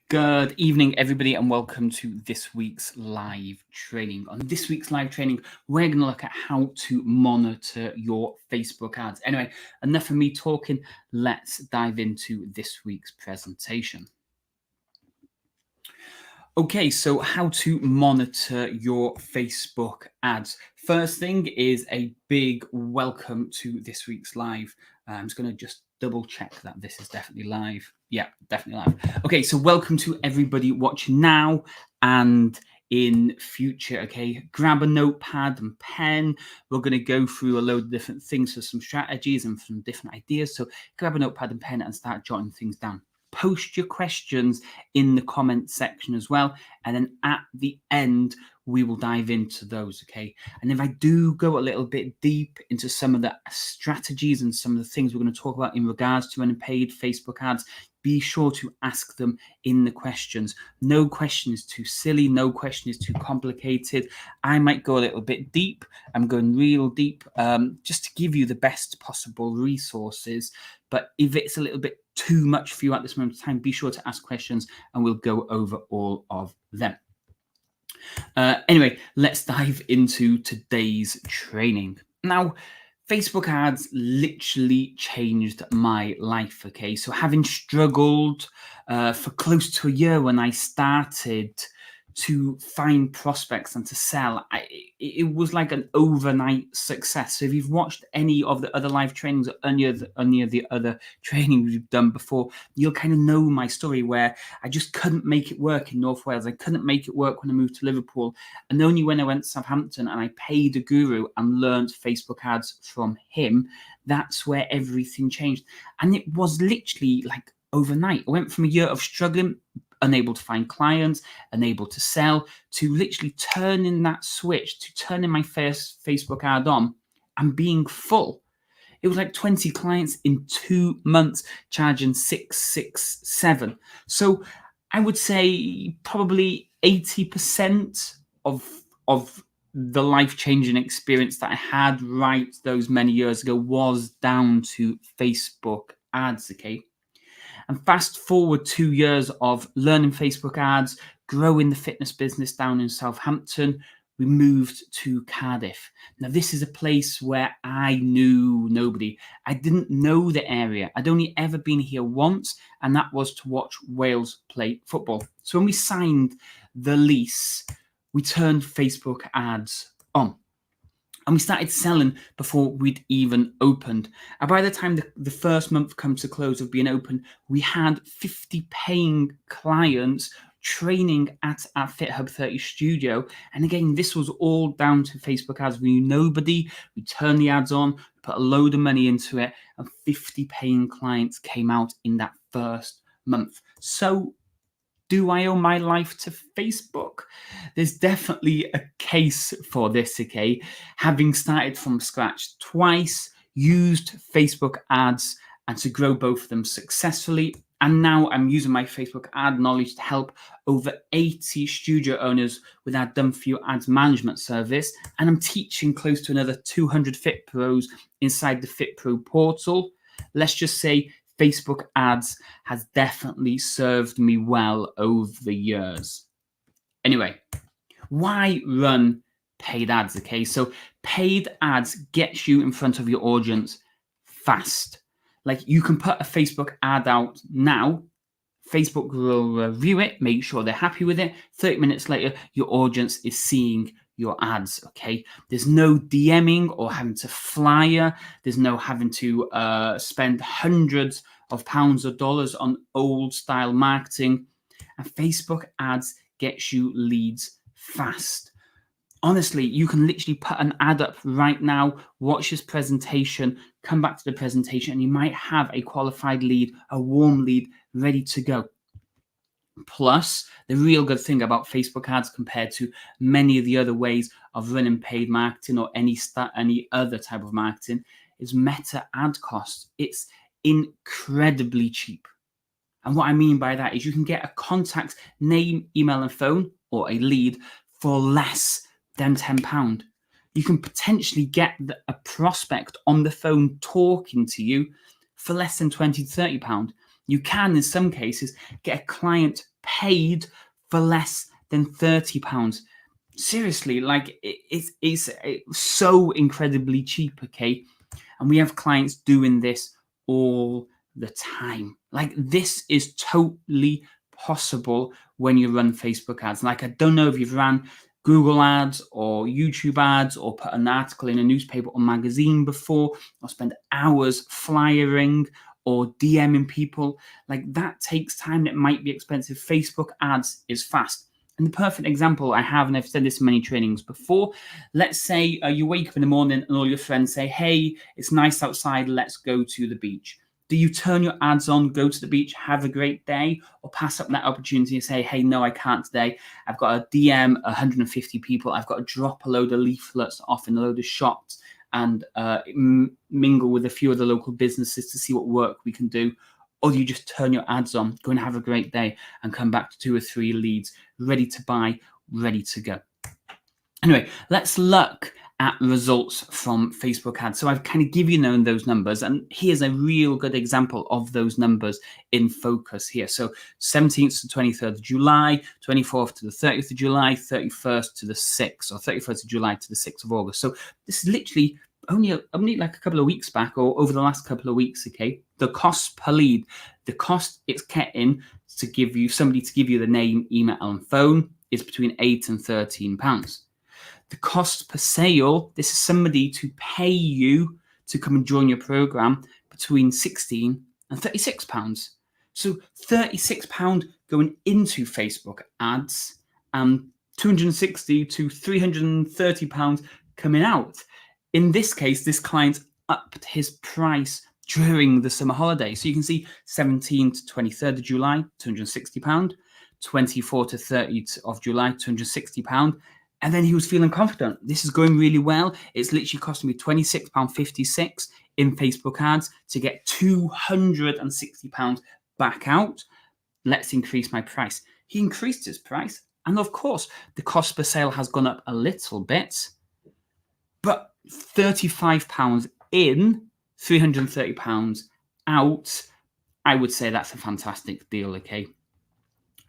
Good evening, everybody, and welcome to this week's live training. On this week's live training, we're going to look at how to monitor your Facebook ads. Anyway, enough of me talking. Let's dive into this week's presentation. Okay, so how to monitor your Facebook ads. First thing is a big welcome to this week's live. I'm just going to just double check that this is definitely live. Yeah, definitely live. Okay, so welcome to everybody watching now and in future. Okay, grab a notepad and pen. We're going to go through a load of different things for some strategies and some different ideas. So grab a notepad and pen and start jotting things down. Post your questions in the comment section as well, and then at the end we will dive into those. Okay, and if I do go a little bit deep into some of the strategies and some of the things we're going to talk about in regards to unpaid Facebook ads, be sure to ask them in the questions. No question is too silly, no question is too complicated. I might go a little bit deep. I'm going real deep, just to give you the best possible resources. But if it's a little bit too much for you at this moment of time, be sure to ask questions and we'll go over all of them. Anyway, let's dive into today's training. Now, Facebook ads literally changed my life. Okay, so having struggled for close to a year when I started to find prospects and to sell, it was like an overnight success. So if you've watched any of the other live trainings or any of the other trainings we've done before, you'll kind of know my story where I just couldn't make it work in North Wales. I couldn't make it work when I moved to Liverpool. And only when I went to Southampton and I paid a guru and learned Facebook ads from him, that's where everything changed. And it was literally like overnight. I went from a year of struggling, unable to find clients, unable to sell, to literally turning that switch, to turning my first Facebook ad on and being full. It was like 20 clients in 2 months, charging 667. So I would say probably 80% of the life-changing experience that I had right those many years ago was down to Facebook ads. Okay. And fast forward 2 years of learning Facebook ads, growing the fitness business down in Southampton, we moved to Cardiff. Now, this is a place where I knew nobody. I didn't know the area. I'd only ever been here once, and that was to watch Wales play football. So when we signed the lease, we turned Facebook ads on. And we started selling before we'd even opened. And by the time the first month comes to close of being open, we had 50 paying clients training at our FitHub 30 studio. And again, this was all down to Facebook ads. We knew nobody. We turned the ads on, put a load of money into it, and 50 paying clients came out in that first month. So do I owe my life to Facebook? There's definitely a case for this, okay? Having started from scratch twice, used Facebook ads and to grow both of them successfully. And now I'm using my Facebook ad knowledge to help over 80 studio owners with our Done For You ads management service. And I'm teaching close to another 200 Fit Pros inside the Fit Pro portal. Let's just say Facebook ads has definitely served me well over the years. Anyway, why run paid ads? Okay, so paid ads gets you in front of your audience fast. Like you can put a Facebook ad out now, Facebook will review it, make sure they're happy with it. 30 minutes later, your audience is seeing your ads. Okay, there's no DMing or having to flyer. There's no having to spend hundreds of pounds or dollars on old style marketing. And Facebook ads gets you leads fast. Honestly, you can literally put an ad up right now, watch this presentation, come back to the presentation, and you might have a qualified lead, a warm lead ready to go. Plus, the real good thing about Facebook ads compared to many of the other ways of running paid marketing or any other type of marketing is Meta ad cost. It's incredibly cheap. And what I mean by that is you can get a contact's name, email, and phone or a lead for less than £10. You can potentially get a prospect on the phone talking to you for less than £20 to £30. You can, in some cases, get a client paid for less than £30. Seriously, like it's so incredibly cheap, okay? And we have clients doing this all the time. Like, this is totally possible when you run Facebook ads. Like, I don't know if you've ran Google ads or YouTube ads or put an article in a newspaper or magazine before, or spend hours flyering or DMing people. Like, that takes time. It might be expensive. Facebook ads is fast. And the perfect example I have, and I've said this in many trainings before, let's say you wake up in the morning and all your friends say, hey, it's nice outside, let's go to the beach. Do you turn your ads on, go to the beach, have a great day, or pass up that opportunity and say, hey, no, I can't today. I've got to DM 150 people. I've got to drop a load of leaflets off in a load of shops and mingle with a few of the local businesses to see what work we can do. Or do you just turn your ads on, go and have a great day, and come back to 2 or 3 leads, ready to buy, ready to go? Anyway, let's look at results from Facebook ads. So I've kind of given you those numbers, and here's a real good example of those numbers in focus here. So 17th to 23rd of July, 24th to the 30th of July, 31st to the 6th, or 31st of July to the 6th of August. So this is literally only like a couple of weeks back, or over the last couple of weeks, okay? The cost per lead, the cost it's getting to give you somebody to give you the name, email, and phone is between £8 and £13. The cost per sale, this is somebody to pay you to come and join your program, between £16 and £36. So £36 going into Facebook ads and £260 to £330 coming out. In this case, this client upped his price during the summer holiday. So you can see 17th to 23rd of July, £260, 24th to 30th of July, £260. And then he was feeling confident. This is going really well. It's literally costing me £26.56 in Facebook ads to get £260 back out. Let's increase my price. He increased his price. And of course, the cost per sale has gone up a little bit. But £35 in, £330 out, I would say that's a fantastic deal, okay?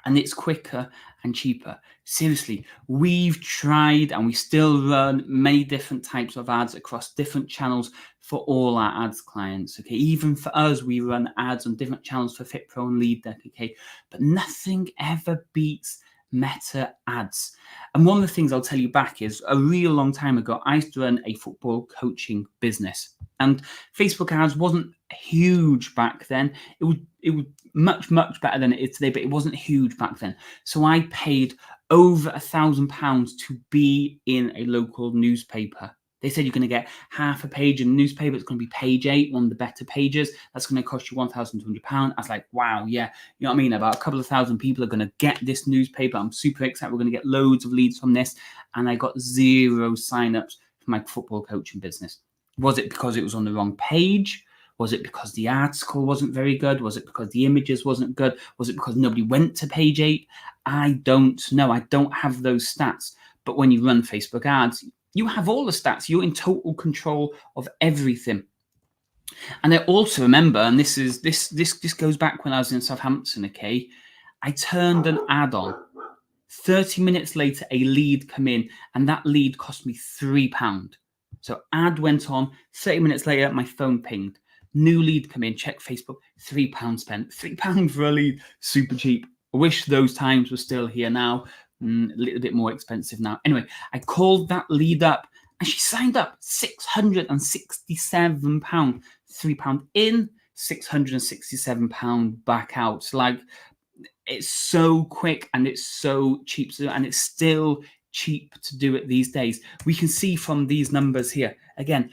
And it's quicker and cheaper. Seriously, we've tried and we still run many different types of ads across different channels for all our ads clients, okay? Even for us, we run ads on different channels for FitPro and LeadDeck, okay? But nothing ever beats Meta ads. And one of the things I'll tell you back is, a real long time ago, I used to run a football coaching business, and Facebook ads wasn't huge back then. It was much better than it is today, but it wasn't huge back then. So I paid over £1,000 to be in a local newspaper. They said you're going to get half a page in the newspaper. It's going to be page 8, one of the better pages. That's going to cost you £1,200. I was like, wow, yeah. You know what I mean? About a couple of thousand people are going to get this newspaper. I'm super excited. We're going to get loads of leads from this. And I got 0 signups for my football coaching business. Was it because it was on the wrong page? Was it because the article wasn't very good? Was it because the images wasn't good? Was it because nobody went to page 8? I don't know. I don't have those stats. But when you run Facebook ads, you have all the stats. You're in total control of everything. And I also remember, and this goes back when I was in Southampton, okay? I turned an ad on. 30 minutes later, a lead come in, and that lead cost me £3. So ad went on, 30 minutes later, my phone pinged. New lead come in, check Facebook, £3 spent. £3 for a lead, super cheap. I wish those times were still here now. A little bit more expensive now. Anyway, I called that lead up and she signed up. £667. £3 in, £667 back out. So, like, it's so quick and it's so cheap to do, and it's still cheap to do it these days. We can see from these numbers here, again,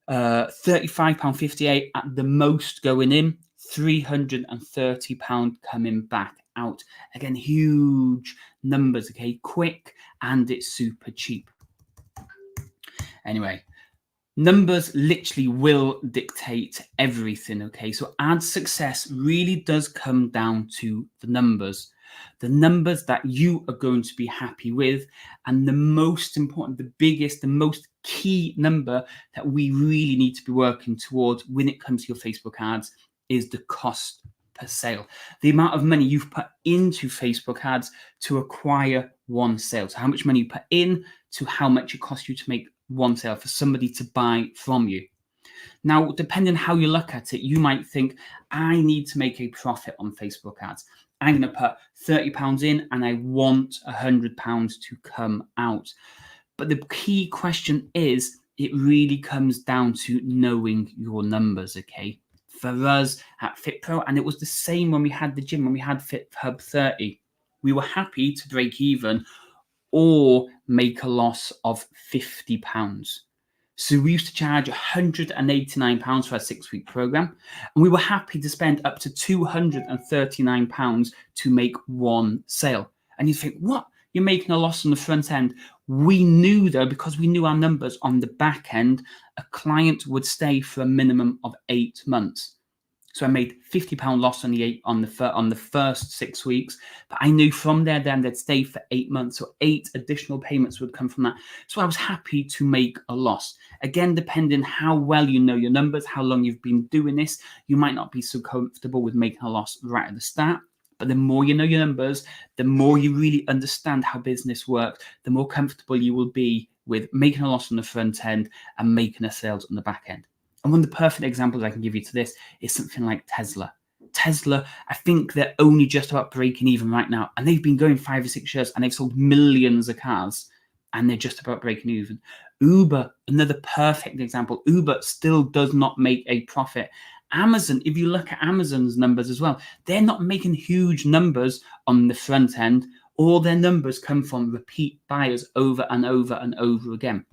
£35.58 at the most going in, £330 coming back out. Again, huge numbers, okay? Quick, and it's super cheap. Anyway, numbers literally will dictate everything, okay? So ad success really does come down to the numbers that you are going to be happy with. And the most important, the biggest, the most key number that we really need to be working towards when it comes to your Facebook ads is the cost per sale. The amount of money you've put into Facebook ads to acquire one sale. So how much money you put in to how much it costs you to make one sale for somebody to buy from you. Now, depending on how you look at it, you might think, I need to make a profit on Facebook ads. I'm going to put £30 in and I want £100 to come out. But the key question is, it really comes down to knowing your numbers, okay? For us at FitPro, and it was the same when we had the gym, when we had FitHub 30, we were happy to break even or make a loss of £50. So we used to charge £189 for a 6-week program, and we were happy to spend up to £239 to make one sale. And you think, what? You're making a loss on the front end. We knew, though, because we knew our numbers on the back end, a client would stay for a minimum of 8 months. So I made £50 loss on the first 6 weeks, but I knew from there then they'd stay for 8 months, so 8 additional payments would come from that. So I was happy to make a loss. Again, depending how well you know your numbers, how long you've been doing this, you might not be so comfortable with making a loss right at the start. But the more you know your numbers, the more you really understand how business works, the more comfortable you will be with making a loss on the front end and making a sales on the back end. And one of the perfect examples I can give you to this is something like Tesla. Tesla, I think they're only just about breaking even right now. And they've been going 5 or 6 years and they've sold millions of cars and they're just about breaking even. Uber, another perfect example. Uber still does not make a profit. Amazon, if you look at Amazon's numbers as well, they're not making huge numbers on the front end. All their numbers come from repeat buyers over and over and over again.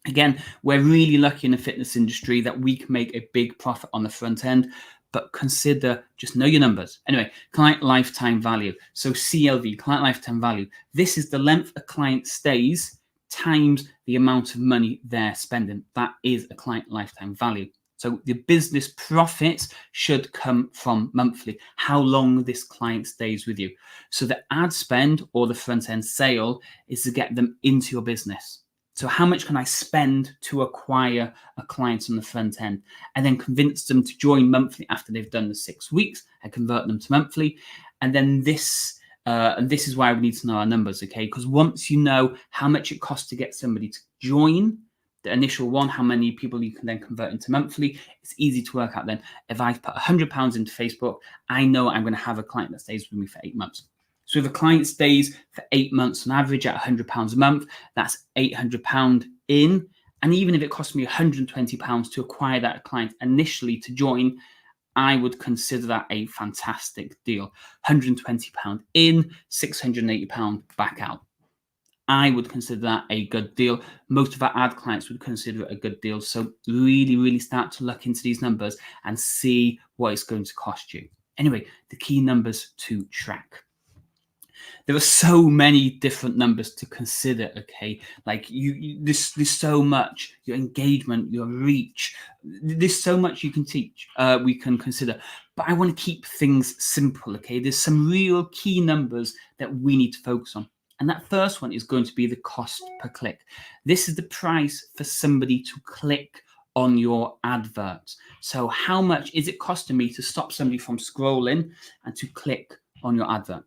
Again, we're really lucky in the fitness industry that we can make a big profit on the front end, but consider, just know your numbers. Anyway, client lifetime value. So CLV, client lifetime value. This is the length a client stays times the amount of money they're spending. That is a client lifetime value. So the business profits should come from monthly, how long this client stays with you. So the ad spend or the front end sale is to get them into your business. So how much can I spend to acquire a client on the front end and then convince them to join monthly after they've done the 6 weeks and convert them to monthly? And then this is why we need to know our numbers, okay? Because once you know how much it costs to get somebody to join the initial one, how many people you can then convert into monthly, it's easy to work out then. If I put £100 into Facebook, I know I'm going to have a client that stays with me for 8 months. So if a client stays for 8 months on average at £100 a month, that's £800 in. And even if it costs me £120 to acquire that client initially to join, I would consider that a fantastic deal. £120 in, £680 back out. I would consider that a good deal. Most of our ad clients would consider it a good deal. So really, really start to look into these numbers and see what it's going to cost you. Anyway, the key numbers to track. There are so many different numbers to consider, okay? Like there's so much, your engagement, your reach, there's so much you can teach, we can consider. But I want to keep things simple, okay? There's some real key numbers that we need to focus on. And that first one is going to be the cost per click. This is the price for somebody to click on your advert. So how much is it costing me to stop somebody from scrolling and to click on your advert?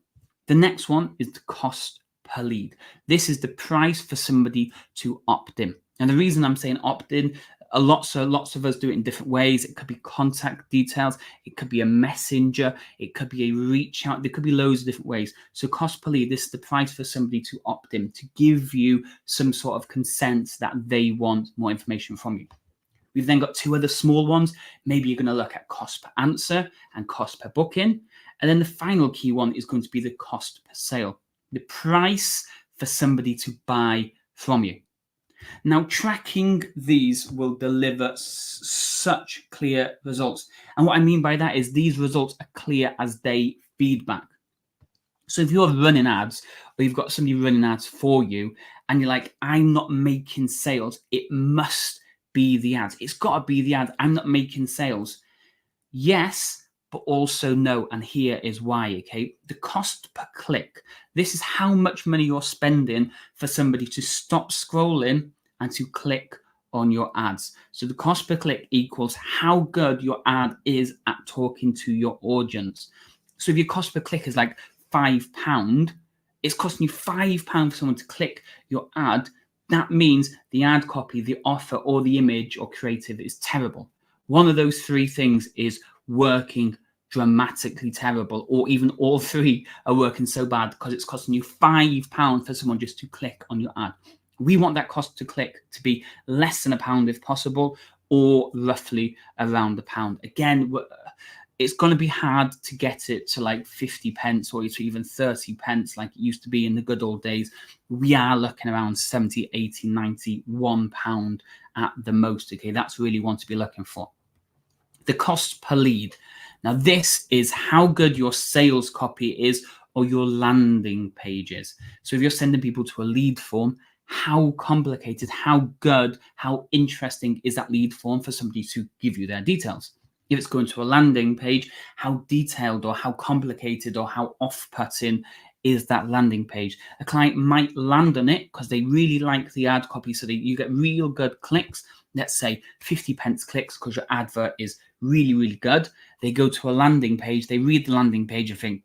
The next one is the cost per lead. This is the price for somebody to opt in. And the reason I'm saying opt in, lots of us do it in different ways. It could be contact details. It could be a messenger. It could be a reach out. There could be loads of different ways. So cost per lead, this is the price for somebody to opt in, to give you some sort of consent that they want more information from you. We've then got 2 other small ones. Maybe you're going to look at cost per answer and cost per booking. And then the final key one is going to be the cost per sale, the price for somebody to buy from you. Now, tracking these will deliver such clear results. And what I mean by that is these results are clear as day feedback. So if you're running ads or you've got somebody running ads for you and you're like, I'm not making sales, it must be the ads. It's got to be the ads. I'm not making sales. Yes, but also no. And here is why, okay? The cost per click. This is how much money you're spending for somebody to stop scrolling and to click on your ads. So the cost per click equals how good your ad is at talking to your audience. So if your cost per click is like £5, it's costing you £5 for someone to click your ad. That means the ad copy, the offer, or the image or creative is terrible. One of those three things is working dramatically terrible, or even all three are working so bad because it's costing you £5 for someone just to click on your ad. We want that cost to click to be less than £1 if possible, or roughly around £1. Again, it's going to be hard to get it to like 50 pence or to even 30 pence like it used to be in the good old days. We are looking around 70, 80, 90, £1 at the most. Okay, that's really what to be looking for. The cost per lead. Now, this is how good your sales copy is or your landing pages. So if you're sending people to a lead form, how complicated, how good, how interesting is that lead form for somebody to give you their details? If it's going to a landing page, how detailed or how complicated or how off-putting is that landing page? A client might land on it because they really like the ad copy, so that you get real good clicks. Let's say 50 pence clicks because your advert is really, really good. They go to a landing page, they read the landing page and think,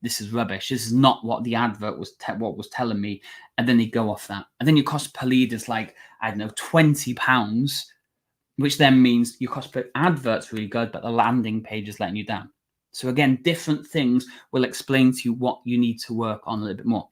this is rubbish. This is not what the advert was what was telling me. And then they go off that. And then your cost per lead is like, I don't know, £20, which then means your cost per advert's really good, but the landing page is letting you down. So again, different things will explain to you what you need to work on a little bit more.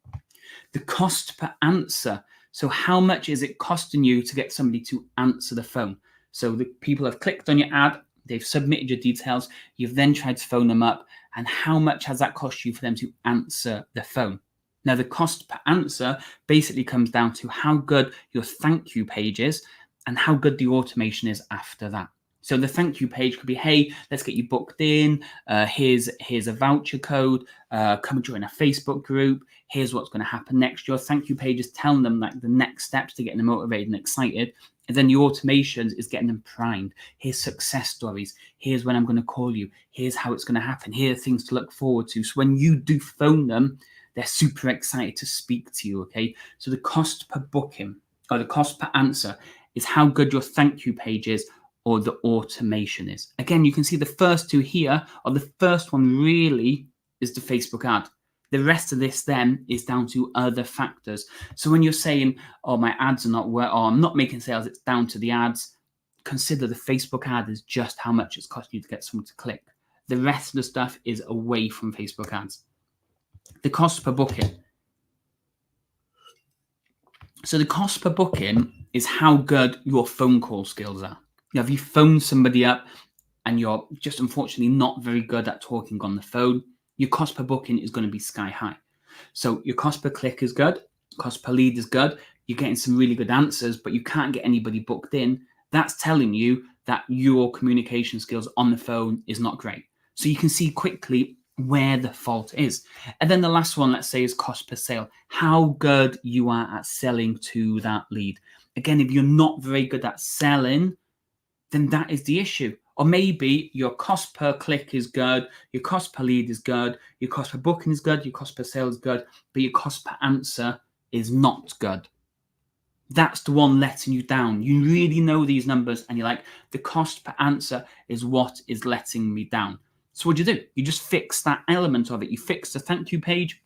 The cost per answer. So how much is it costing you to get somebody to answer the phone? So the people have clicked on your ad, they've submitted your details, you've then tried to phone them up, and how much has that cost you for them to answer the phone? Now, the cost per answer basically comes down to how good your thank you page is and how good the automation is after that. So the thank you page could be, hey, let's get you booked in. Here's a voucher code. Come join a Facebook group. Here's what's going to happen next. Your thank you page is telling them like the next steps to getting them motivated and excited. And then the automation is getting them primed. Here's success stories. Here's when I'm going to call you. Here's how it's going to happen. Here are things to look forward to. So when you do phone them, they're super excited to speak to you, okay? So the cost per booking or the cost per answer is how good your thank you page is or the automation is. Again, you can see the first two here, or the first one really is the Facebook ad. The rest of this then is down to other factors. So when you're saying, oh, my ads are not working, or I'm not making sales, it's down to the ads, consider the Facebook ad is just how much it's costing you to get someone to click. The rest of the stuff is away from Facebook ads. The cost per booking. So the cost per booking is how good your phone call skills are. Now, if you phone somebody up and you're just unfortunately not very good at talking on the phone, your cost per booking is going to be sky high. So your cost per click is good, cost per lead is good, you're getting some really good answers, but you can't get anybody booked in. That's telling you that your communication skills on the phone is not great. So you can see quickly where the fault is. And then the last one, let's say, is cost per sale. How good you are at selling to that lead. Again, if you're not very good at selling, then that is the issue. Or maybe your cost per click is good, your cost per lead is good, your cost per booking is good, your cost per sale is good, but your cost per answer is not good. That's the one letting you down. You really know these numbers and you're like, the cost per answer is what is letting me down. So what do? You just fix that element of it. You fix the thank you page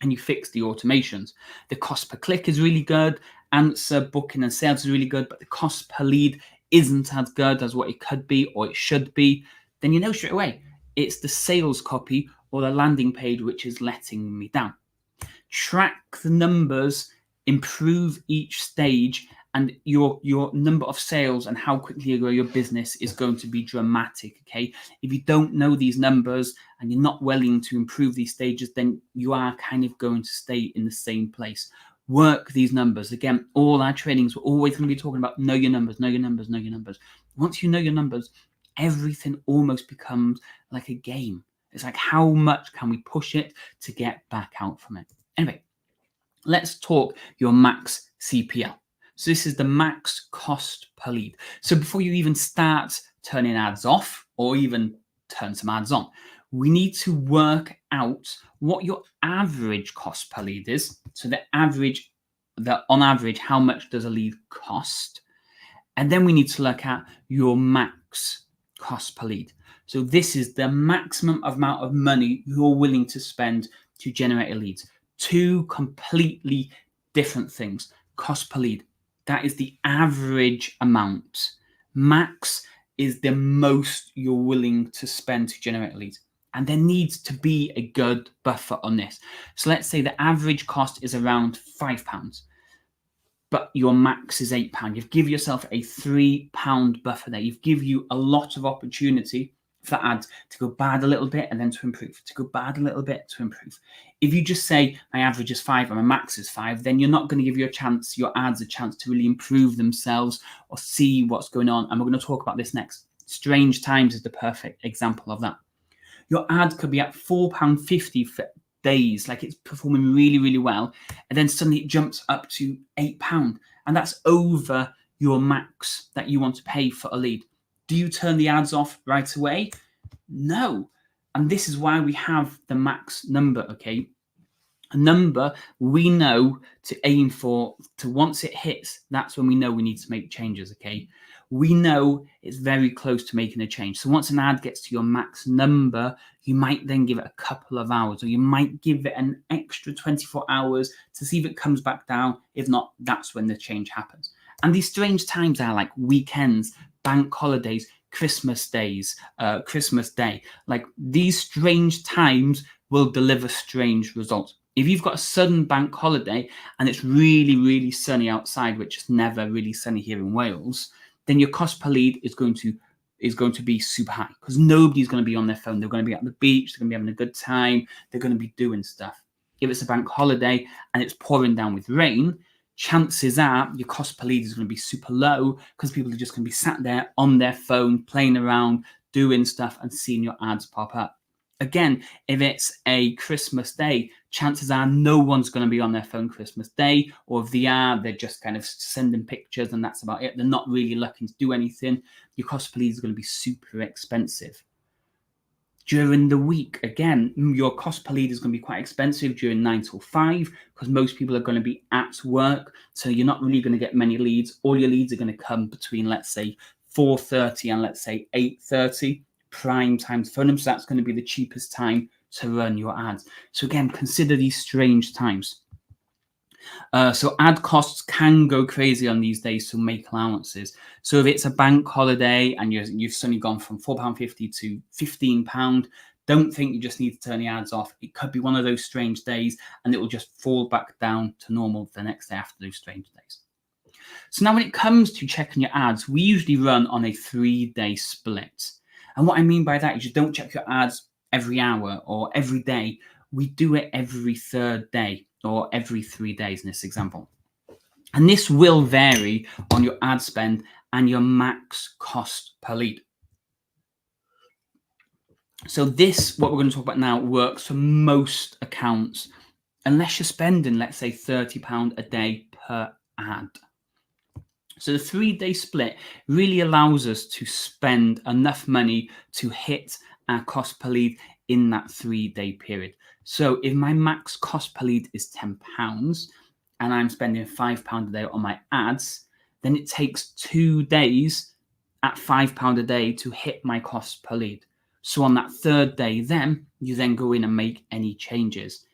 and you fix the automations. The cost per click is really good. Answer, booking and sales is really good, but the cost per lead isn't as good as what it could be or it should be. Then you know straight away, it's the sales copy or the landing page which is letting me down. Track the numbers, improve each stage, and your number of sales and how quickly you grow your business is going to be dramatic, okay? If you don't know these numbers and you're not willing to improve these stages, then you are kind of going to stay in the same place. Work these numbers. Again, all our trainings, we're always going to be talking about know your numbers, know your numbers, know your numbers. Once you know your numbers, everything almost becomes like a game. It's like, how much can we push it to get back out from it? Anyway, let's talk your max CPL. So this is the max cost per lead. So before you even start turning ads off or even turn some ads on, we need to work out what your average cost per lead is. So the average that on average, how much does a lead cost? And then we need to look at your max cost per lead. So this is the maximum amount of money you're willing to spend to generate a lead. Two completely different things. Cost per lead, that is the average amount. Max is the most you're willing to spend to generate a lead. And there needs to be a good buffer on this. So let's say the average cost is around £5, but your max is £8. You've given yourself a £3 buffer there. You've given you a lot of opportunity for ads to go bad a little bit and then to improve, to go bad a little bit to improve. If you just say my average is 5 and my max is 5, then you're not going to give your ads a chance to really improve themselves or see what's going on. And we're going to talk about this next. Strange Times is the perfect example of that. Your ad could be at £4.50 for days, like it's performing really, really well, and then suddenly it jumps up to £8, and that's over your max that you want to pay for a lead. Do you turn the ads off right away? No. And this is why we have the max number, okay? A number we know to aim for, to once it hits, that's when we know we need to make changes, okay? We know it's very close to making a change. So once an ad gets to your max number, you might then give it a couple of hours, or you might give it an extra 24 hours to see if it comes back down. If not, that's when the change happens. And these strange times are like weekends, bank holidays, Christmas days, Christmas Day. Like these strange times will deliver strange results. If you've got a sudden bank holiday and it's really, really sunny outside, which is never really sunny here in Wales, then your cost per lead is going to be super high because nobody's going to be on their phone. They're going to be at the beach. They're going to be having a good time. They're going to be doing stuff. If it's a bank holiday and it's pouring down with rain, chances are your cost per lead is going to be super low because people are just going to be sat there on their phone, playing around, doing stuff and seeing your ads pop up. Again, if it's a Christmas Day, chances are no one's going to be on their phone Christmas Day, or if they are, they're just kind of sending pictures and that's about it. They're not really looking to do anything. Your cost per lead is going to be super expensive. During the week, again, your cost per lead is going to be quite expensive during 9 till 5 because most people are going to be at work. So you're not really going to get many leads. All your leads are going to come between, let's say, 4:30 and let's say 8:30. Prime time for them. So that's going to be the cheapest time to run your ads. So again, consider these strange times. So ad costs can go crazy on these days, so make allowances. So if it's a bank holiday and you've suddenly gone from £4.50 to £15, don't think you just need to turn the ads off. It could be one of those strange days and it will just fall back down to normal the next day after those strange days. So now when it comes to checking your ads, we usually run on a 3-day split. And what I mean by that is you don't check your ads every hour or every day. We do it every 3rd day or every 3 days in this example. And this will vary on your ad spend and your max cost per lead. So this, what we're going to talk about now, works for most accounts, unless you're spending, let's say, £30 a day per ad. So the 3-day split really allows us to spend enough money to hit our cost per lead in that 3-day period. So if my max cost per lead is £10 and I'm spending £5 a day on my ads, then it takes 2 days at £5 a day to hit my cost per lead. So on that 3rd day, then you then go in and make any changes.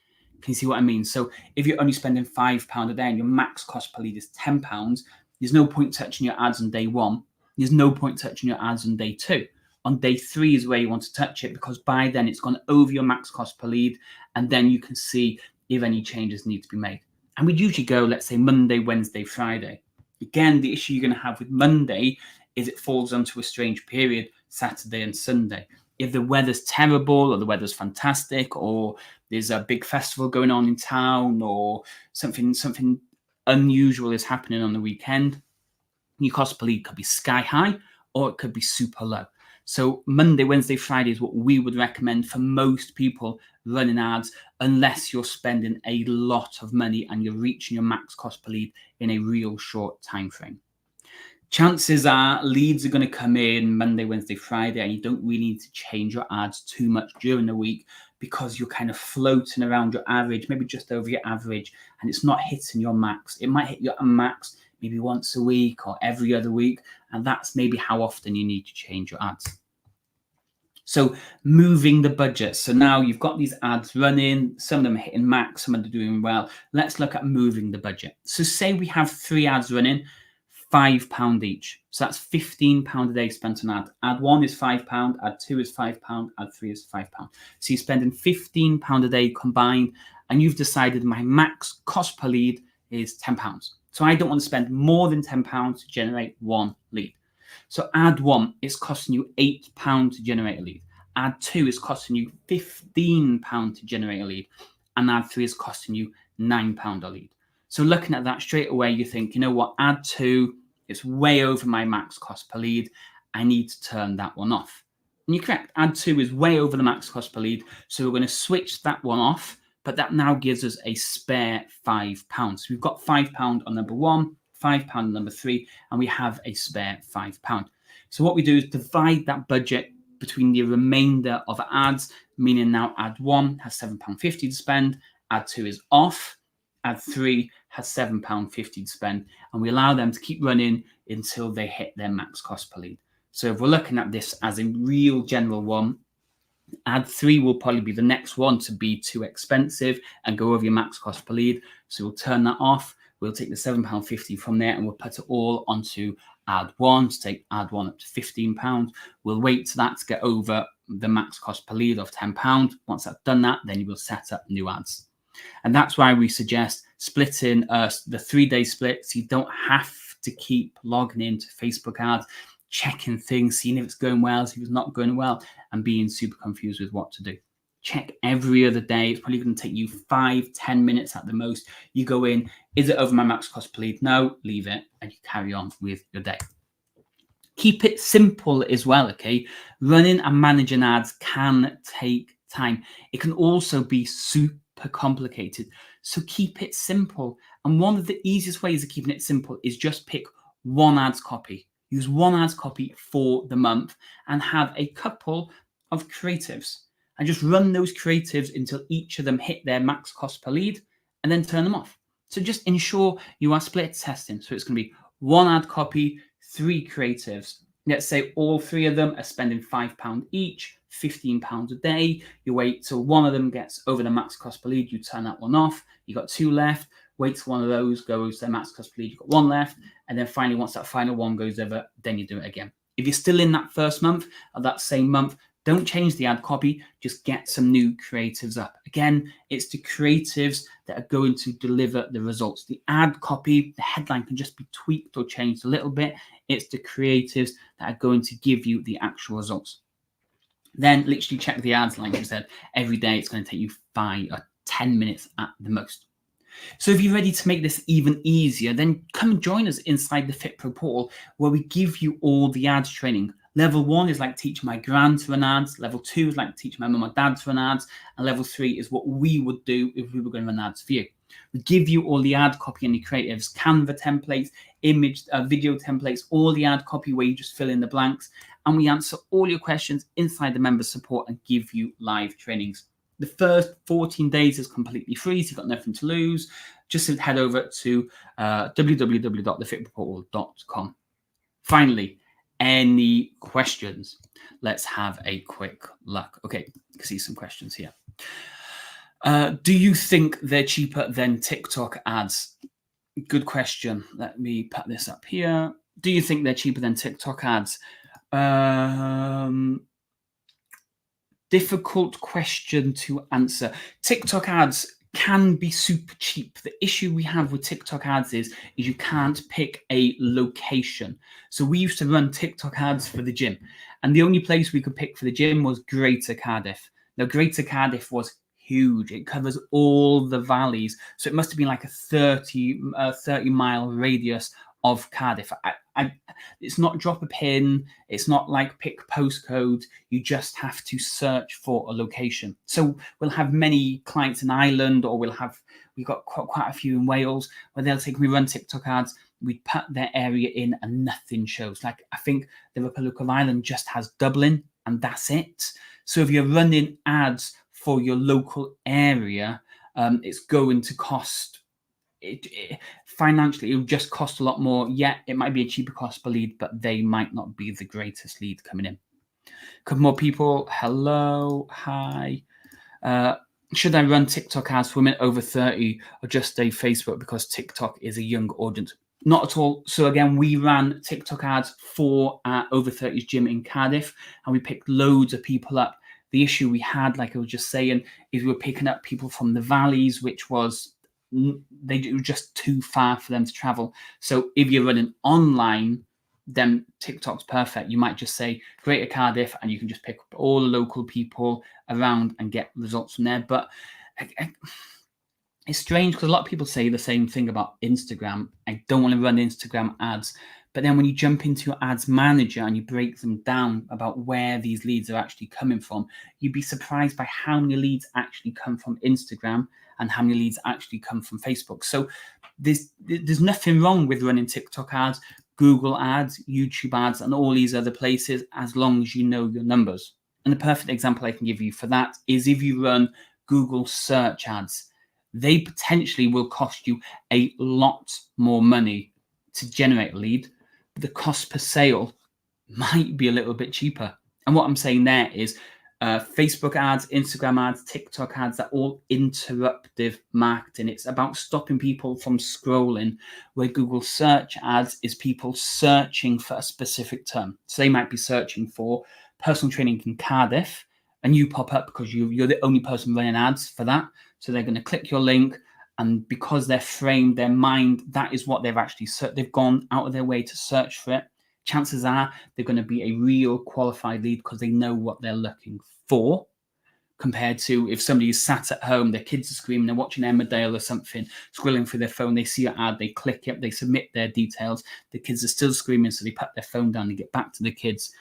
Can you see what I mean? So if you're only spending £5 a day and your max cost per lead is £10, there's no point touching your ads on day 1. There's no point touching your ads on day 2. On day 3 is where you want to touch it because by then it's gone over your max cost per lead and then you can see if any changes need to be made. And we'd usually go, let's say, Monday, Wednesday, Friday. Again, the issue you're going to have with Monday is it falls onto a strange period, Saturday and Sunday. If the weather's terrible or the weather's fantastic or there's a big festival going on in town or something unusual is happening on the weekend, your cost per lead could be sky high or it could be super low. So Monday, Wednesday, Friday is what we would recommend for most people running ads, unless you're spending a lot of money and you're reaching your max cost per lead in a real short time frame. Chances are leads are going to come in Monday, Wednesday, Friday, and you don't really need to change your ads too much during the week because you're kind of floating around your average, maybe just over your average, and it's not hitting your max. It might hit your max maybe once a week or every other week, and that's maybe how often you need to change your ads. So moving the budget. So now you've got these ads running, some of them are hitting max, some of them are doing well. Let's look at moving the budget. So say we have 3 ads running, £5 each. So that's £15 a day spent on ad. Ad 1 is £5, ad 2 is £5, ad 3 is £5. So you're spending £15 a day combined, and you've decided my max cost per lead is £10. So I don't want to spend more than £10 to generate 1 lead. So ad 1 is costing you £8 to generate a lead. Ad 2 is costing you £15 to generate a lead. And ad 3 is costing you £9 a lead. So looking at that straight away, you think, you know what, ad 2 is way over my max cost per lead. I need to turn that one off. And you're correct, ad 2 is way over the max cost per lead. So we're going to switch that one off, but that now gives us a spare £5. So we've got £5 on number 1, £5 on number 3, and we have a spare £5. So what we do is divide that budget between the remainder of ads, meaning now ad 1 has £7.50 to spend, ad 2 is off, ad 3 has £7.50 to spend, and we allow them to keep running until they hit their max cost per lead. So if we're looking at this as a real general one, ad 3 will probably be the next one to be too expensive and go over your max cost per lead. So we'll turn that off. We'll take the £7.50 from there and we'll put it all onto ad 1 to take ad 1 up to £15. We'll wait for that to get over the max cost per lead of £10. Once that's done that, then you will set up new ads. And that's why we suggest splitting the 3-day split, so you don't have to keep logging into Facebook ads, checking things, seeing if it's going well, see if it's not going well, and being super confused with what to do. Check every other day. It's probably going to take you 5-10 minutes at the most. You go in, is it over my max cost per lead? No, leave it, and you carry on with your day. Keep it simple as well, okay? Running and managing ads can take time. It can also be super complicated. So keep it simple. And one of the easiest ways of keeping it simple is just pick one ads copy. Use one ads copy for the month and have a couple of creatives. And just run those creatives until each of them hit their max cost per lead and then turn them off. So just ensure you are split testing. So it's going to be one ad copy, 3 creatives. Let's say all 3 of them are spending £5 each, £15 a day. You wait till one of them gets over the max cost per lead. You turn that one off. You got 2 left. Wait till one of those goes to their max cost per lead. You've got 1 left. And then finally, once that final one goes over, then you do it again. If you're still in that first month of that same month, don't change the ad copy, just get some new creatives up. Again, it's the creatives that are going to deliver the results. The ad copy, the headline can just be tweaked or changed a little bit. It's the creatives that are going to give you the actual results. Then literally check the ads, like I said, every day. It's going to take you 5 or 10 minutes at the most. So if you're ready to make this even easier, then come and join us inside the FitPro portal, where we give you all the ads training. Level 1 is like teaching my gran to run ads. Level 2 is like teaching my mum or dad to run ads. And level 3 is what we would do if we were going to run ads for you. We give you all the ad copy and the creatives, Canva templates, image, video templates, all the ad copy where you just fill in the blanks. And we answer all your questions inside the member support and give you live trainings. The first 14 days is completely free, so you've got nothing to lose. Just head over to www.thefitproportal.com. Finally, any questions? Let's have a quick look. Okay, you can see some questions here. Do you think they're cheaper than TikTok ads? Good question. Let me put this up here. Do you think they're cheaper than TikTok ads? Difficult question to answer. TikTok ads can be super cheap. The issue we have with TikTok ads is you can't pick a location. So we used to run TikTok ads for the gym, and the only place we could pick for the gym was Greater Cardiff. Now, Greater Cardiff was huge. It covers all the valleys. So it must have been like a 30-mile radius of Cardiff. It's not drop a pin. It's not like pick postcode. You just have to search for a location. So we'll have many clients in Ireland, or we've got quite a few in Wales, where they'll say, can we run TikTok ads? We put their area in and nothing shows. Like, I think the Republic of Ireland just has Dublin and that's it. So if you're running ads for your local area, it's going to cost financially, it would just cost a lot more. Yeah, it might be a cheaper cost per lead, but they might not be the greatest lead coming in. A couple more people. Hello, hi. Should I run TikTok ads for women over 30 or just stay Facebook because TikTok is a young audience? Not at all. So again, we ran TikTok ads for our over 30s gym in Cardiff, and we picked loads of people up. The issue we had, like I was just saying, is we were picking up people from the valleys, which was they were just too far for them to travel. So if you're running online, then TikTok's perfect. You might just say Greater Cardiff, and you can just pick up all the local people around and get results from there. But it's strange because a lot of people say the same thing about Instagram. I don't want to run Instagram ads. But then when you jump into your ads manager and you break them down about where these leads are actually coming from, you'd be surprised by how many leads actually come from Instagram and how many leads actually come from Facebook. So there's nothing wrong with running TikTok ads, Google ads, YouTube ads, and all these other places, as long as you know your numbers. And the perfect example I can give you for that is if you run Google search ads, they potentially will cost you a lot more money to generate a lead, but the cost per sale might be a little bit cheaper. And what I'm saying there is Facebook ads, Instagram ads, TikTok ads, they're all interruptive marketing. It's about stopping people from scrolling, where Google search ads is people searching for a specific term. So they might be searching for personal training in Cardiff, and you pop up because you're the only person running ads for that. So they're going to click your link, and because they're framed their mind, that is what they've actually they've gone out of their way to search for it. Chances are they're going to be a real qualified lead because they know what they're looking for, compared to if somebody is sat at home, their kids are screaming, they're watching Emmerdale or something, scrolling through their phone, they see an ad, they click it, they submit their details, the kids are still screaming, so they put their phone down and get back to the kids,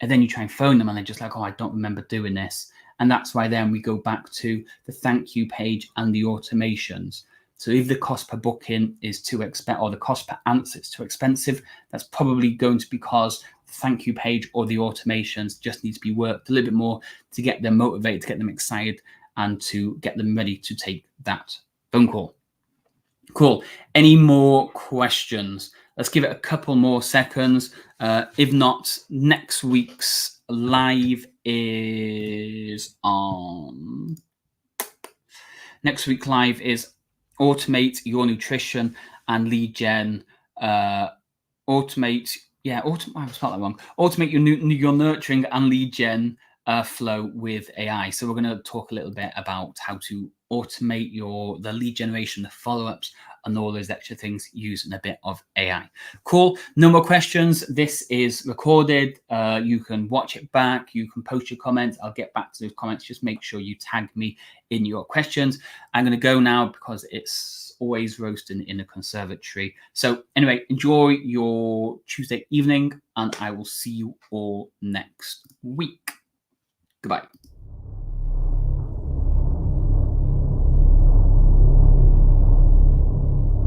and then you try and phone them and they're just like, oh, I don't remember doing this. And that's why then we go back to the thank you page and the automations. So if the cost per booking is too expensive, or the cost per answer is too expensive, that's probably going to be because the thank you page or the automations just need to be worked a little bit more to get them motivated, to get them excited, and to get them ready to take that phone call. Cool. Any more questions? Let's give it a couple more seconds. If not, next week's live is on. Next week live is automate your nutrition and lead gen. Automate your nurturing and lead gen flow with AI. So we're going to talk a little bit about how to automate the lead generation, the follow-ups, and all those extra things using a bit of AI. Cool. No more questions. This is recorded. You can watch it back. You can post your comments. I'll get back to those comments. Just make sure you tag me in your questions. I'm going to go now because it's always roasting in the conservatory. So anyway, enjoy your Tuesday evening, and I will see you all next week. Goodbye.